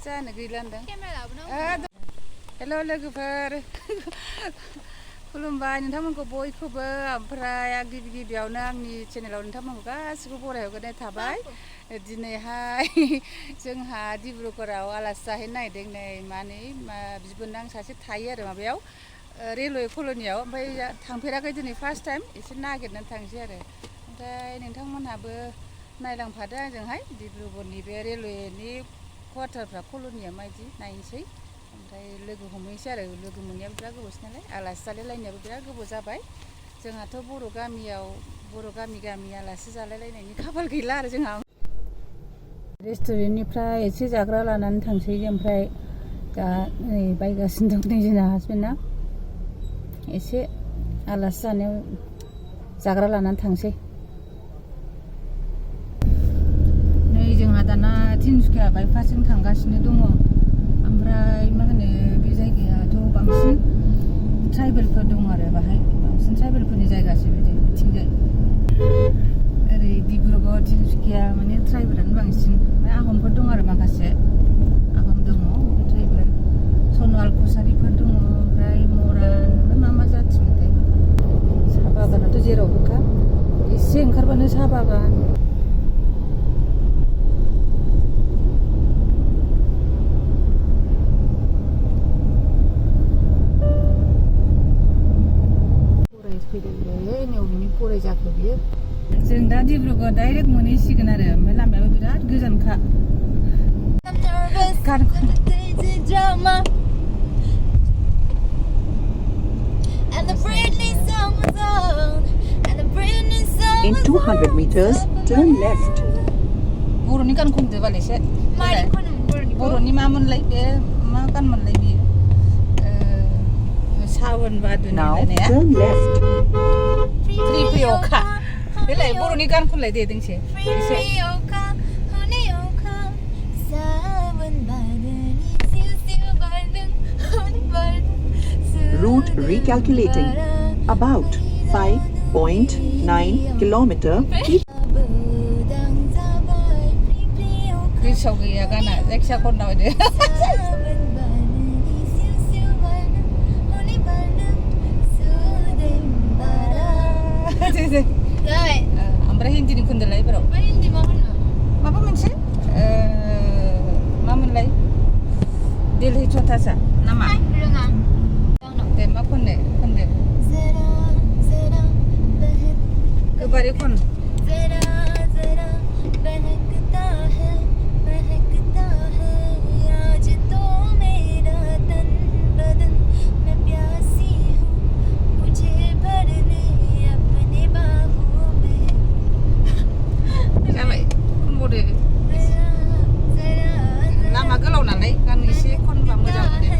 जानो गैला होनदों हेल' लोगोफोर खुलुमबाय नोंथांमोनखौ बयखौबो ओमफ्राय गिबि गिबियावनो आंनि चेनेलाव नोंथांमोनखौ गासिबो बरायहरग्रोनाय थाबाय दिनैहाय जोंहा डिब्रुगड़आव आलासि जाहैनो नागिरदों नै माने बिबोनां सासे थायो आरो माबायाव रेलवे कल'नियाव ओमफ्राय थांफेराखै दिनै फार्स्ट टाइम एसे नागिरनानै थांसै आरो ओमफ्राय नोंथांमोनहाबो नायलांफादो आंजोंहाय डिब्रुगड़नि बे रेलवेनि क्वार्टारफ्रा कल'निया माबायदि नायनोसै ओमफ्राय लोगो हमहैनोसै आरो लोगो मोननायाबो बिराद गोबावसै नालाय आलासि जालायलायनायाबो बिराद गोबाव जाबाय जोंहाथ' बर' गामि आलासि जालायलायनायनि खाफाल गैला आरो जोंहा रेस्टुरेन्टनिफ्राय एसे जाग्रा लानानै थांसै ओमफ्राय दा नै बायगासिनो दं नै जोंना हासबेन्डआ एसे आलासि जानायाव जाग्रा लानानै थांसै नै जोंहा दाना तिनसुकिया बाइपासजों थांगासिनो दङ ओमफ्राय मा होनो बे जायगायाथ' बांसिन ट्राइबेलफोर दं आरो बाहाय बांसिन ट्राइबेलफोरनि जायगासो बिथिंजाय ओरै डिब्रुगड़ तिनसुकिया माने ट्राइबेलानो बांसिन ओमफ्राय आहमफोर दं आरो माखासे आहम दङ ट्राइबेल सनवाल कसारिफोर दङ ओमफ्राय मरान ओमफ्राय मा जाथिमोनथाय साहा बागानाथ' जेरावबोखा एसे ओंखारबानो साहा बागान फराय जाखो बियो जों दा डिब्रुगड़ डाइरेक्ट मोनहैसिगोन आरो ओमफ्राय लामायाबो बिराद गोजानखा In 200 meters, turn left. बर'नि गान खनदो बाल एसे बर'नि मामोनलाय बे मा गानमोनलाय बियो सावन बादुनि होनलायनाया turn left. फ्रि फ्रि अखा देलाय बर'नि गान खनलाय दे दोंसे एसे Route recalculating. About 5.9 kilometer. गोसोआव गैया गाना जायखिया खनना होदो ओमफ्राय हिन्दीनि खोन्दोलाय एबाराव हिन्दी मा होनो माबा मोनसे मा मोनलाय दिल्ली छोटासा नामा दे मा खननो खोन्दो गोबारै खन लामा गोलाव नालाय गान एसे खनबा मोजां मोनो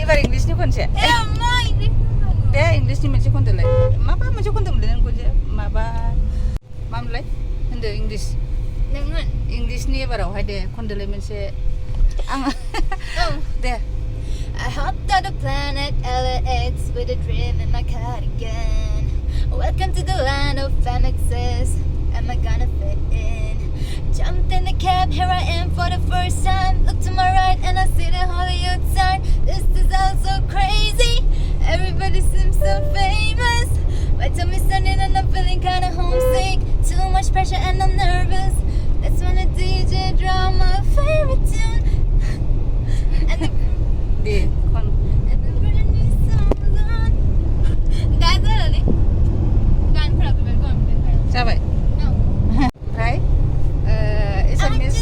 एबार इंलिसनि खनसे दे इंलिसनि मोनसे खनदोलाय माबा मोनसे खनदोंमोनलै नों खनसे माबा मामोनलाय होनदो इंलिसनि एबारावहाय दे खनदोलाय मोनसे आं दे I hopped on the planet LAX with a dream in my cardigan. Welcome to the land of MXs. Am I gonna fit in? Jumped in the cab, here I am for the first time. Look to my right and I see the Hollywood sign. This is all so crazy. Everybody seems so famous. My tummy's turning and I'm feeling kinda homesick. Too much pressure and I'm nervous. That's when the DJ dropped my favorite tune. And the Britney song was on. That's it. Gan khara pe kon pe khara. जाबाय ओमफ्राय एसामिस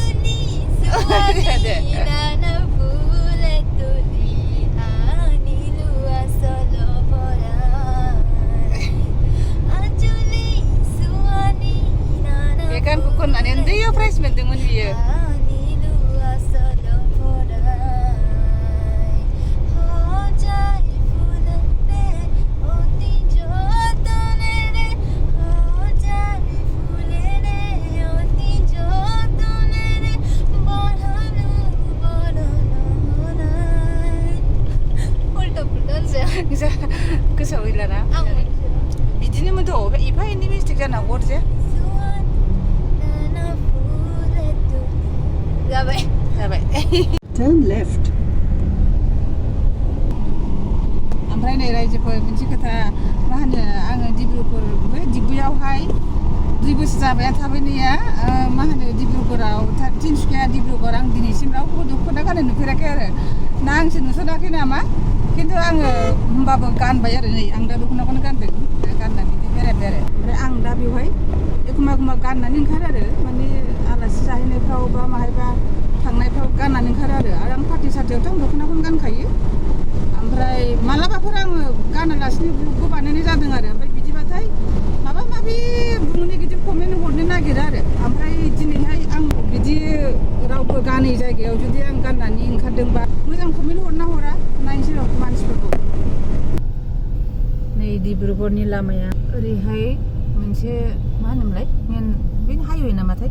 दे बे गानखौ खननानै उन्दैयाव prize मोनदोंमोन बियो गोसोआव गैलाना बिदिनोमोनथ' एफा एनै मिस्टेक जानांगौ जे जाबाय Turn left. ओमफ्राय नै रायजोफोर मोनसे खोथा मा होनो आङो डिब्रुगड़ बै दिब्रुयावहाय 2 बोसोर जाबाय थाबैनाया मा होनो डिब्रुगड़ाव तिनसुकिया डिब्रुगड़ आं दिनैसिम रावबो दख'ना गाननाय नुफेराखै आरो ना आंसो नुसनाखै नामा खिन्थु आङो होमबाबो गानबाय आरो नै आं दा दख'नाखौनो गानदों गाननानै बेरायबाय आरो ओमफ्राय आं दा बेवहाय एखमबा गाननानै ओंखारो आरो माने आलासि जाहैनायफ्राव बा माहायबा थांनायफ्राव गाननानै ओंखारो आरो आं पार्टि सार्टियावथ' आं दख'नाखौनो गानखायो ओमफ्राय मालाबाफोर आङो गानालासिनो ब्लगबो बानायनाय जादों आरो ओमफ्राय बिदिबाथाय माबा माबि नेगेटिभ कमेन्ट हरनो नागिरो आरो ओमफ्राय दिनैहाय आं बिदि रावबो गानै जायगायाव जुदि आं गाननानै ओंखारदोंबा मोजां कमेन्ट हरा नायनोसै र' मानसिफोरखौ नै डिब्रुगड़नि लामाया ओरैहाय मोनसे मा होनोमोनलाय मेन बे हाइवे नामाथाय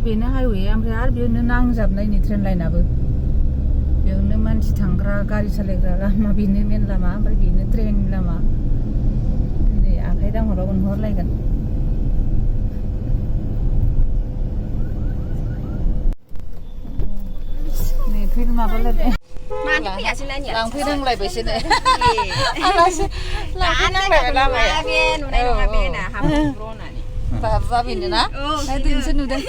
बेनो हाइवे ओमफ्राय आरो बेयावनो नांजाबनाय नै ट्रेन लाइनाबो बेयावनो मानसि थांग्रा गारि सालायग्रा लामा बेनो मेन लामा ओमफ्राय बेनो ट्रेननि लामा नै आखाइ दांहरबा उनहरलायगोन नै फैनो माबालायबाय लांफैनांलायबायसो नै आलासि लांफैनांलायबाय लामाया बाबा बेनो ना दिनैसो नुदों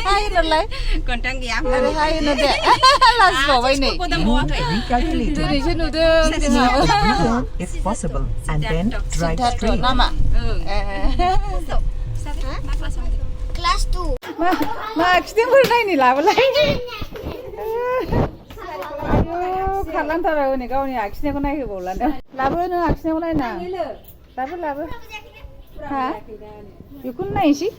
हाय होनलाय Kontang dia. आरो हाय होनो दे लाजिबावबाय नै Recalculate. दिनैसो नुदों If possible, and then drive Siddhartha straight. नामा Kelas 2. मा खिथेंफोर नायनो लाबोलाय आयौ खारलांथारा हनै गावनि आखिनायखौ नायहोबावलानो लाबो नों आखिनायखौ नायना लाबो हा बेखौनो नायनोसै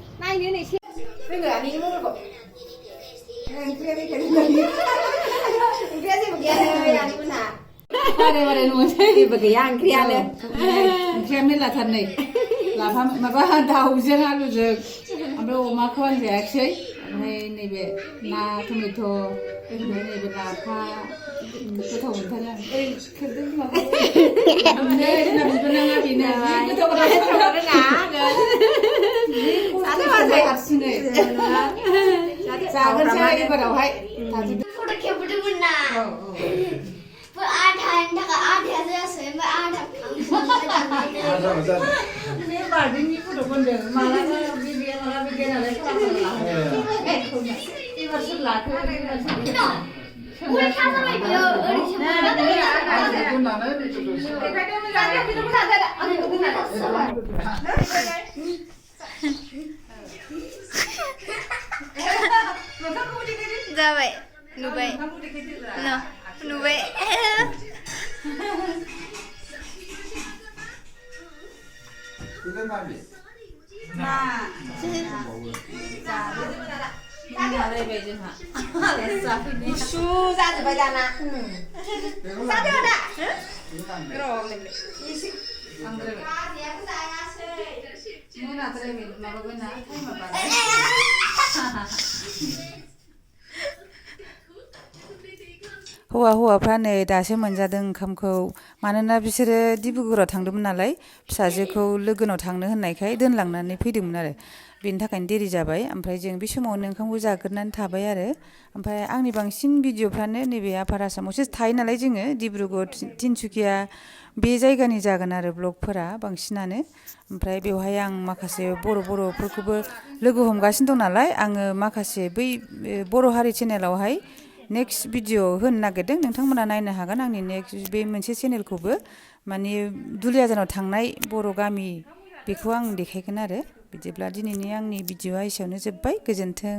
बारे नुसै Ibu gaya angkrian. ओंख्रिया मेरलाथार नै लाफा माबा दाउजों आलुजों ओमफ्राय अमाखौ आं जायाखिसै ओमफ्राय नैबे ना टमेट' ओमफ्राय नैबे लाफा गोथाव मोनथारो आं ओइ खोरदों माबा नै जोंना बिबोनाङा बेनो गोथाव हारसिङै जागोनसै एबारावहाय Foto खेबदोंमोन ना आधा थाखा आधा जायासै ओमफ्राय आधा बे बार्डेनि फट' खनदों मालाबा बिबिया मालाबा बिबिया नालाय एबारसो लाखो जाबाय नुबाय नुबाय जालायबाय जोंहा Su जाजोब्बाय दाना. जादों दा? मोनाद्रायबाय माबाबाय ना टाइमा बारबाय हौवाफ्रा नै दासो मोनजादों ओंखामखौ मानोना बिसोरो डिब्रुगड़ाव थांदोंमोन नालाय फिसाजोखौ लोगोनाव थांनो होननायखाय दोनलांनानै फैदोंमोन आरो बेनि थाखायनो देरि जाबाय ओमफ्राय जों बे समावनो ओंखामखौ जाग्रोनानै थाबाय आरो ओमफ्राय आंनि बांसिन भिडिअफ्रानो नैबे आपार आसामावसो थायो नालाय जोङो डिब्रुगड़ तिनसुकिया बे जायगानि जागोन आरो ब्लगफोरा बांसिनानो ओमफ्राय बेवहाय आं माखासे बर'फोरखौबो लोगो हमगासिनो दं नालाय आङो माखासे बै बर' हारि चेनेलावहाय नेक्स्ट भिडिअ होनो नागिरदों नोंथांमोना नायनो हागोन आंनि नेक्स्ट बे मोनसे चेनेलखौबो माने दुलियाजानाव थांनाय बर' गामि बेखौ आं देखायगोन आरो बिदिब्ला दिनैनि आंनि भिडिअआ एसेयावनो जोब्बाय गोजोन्थों।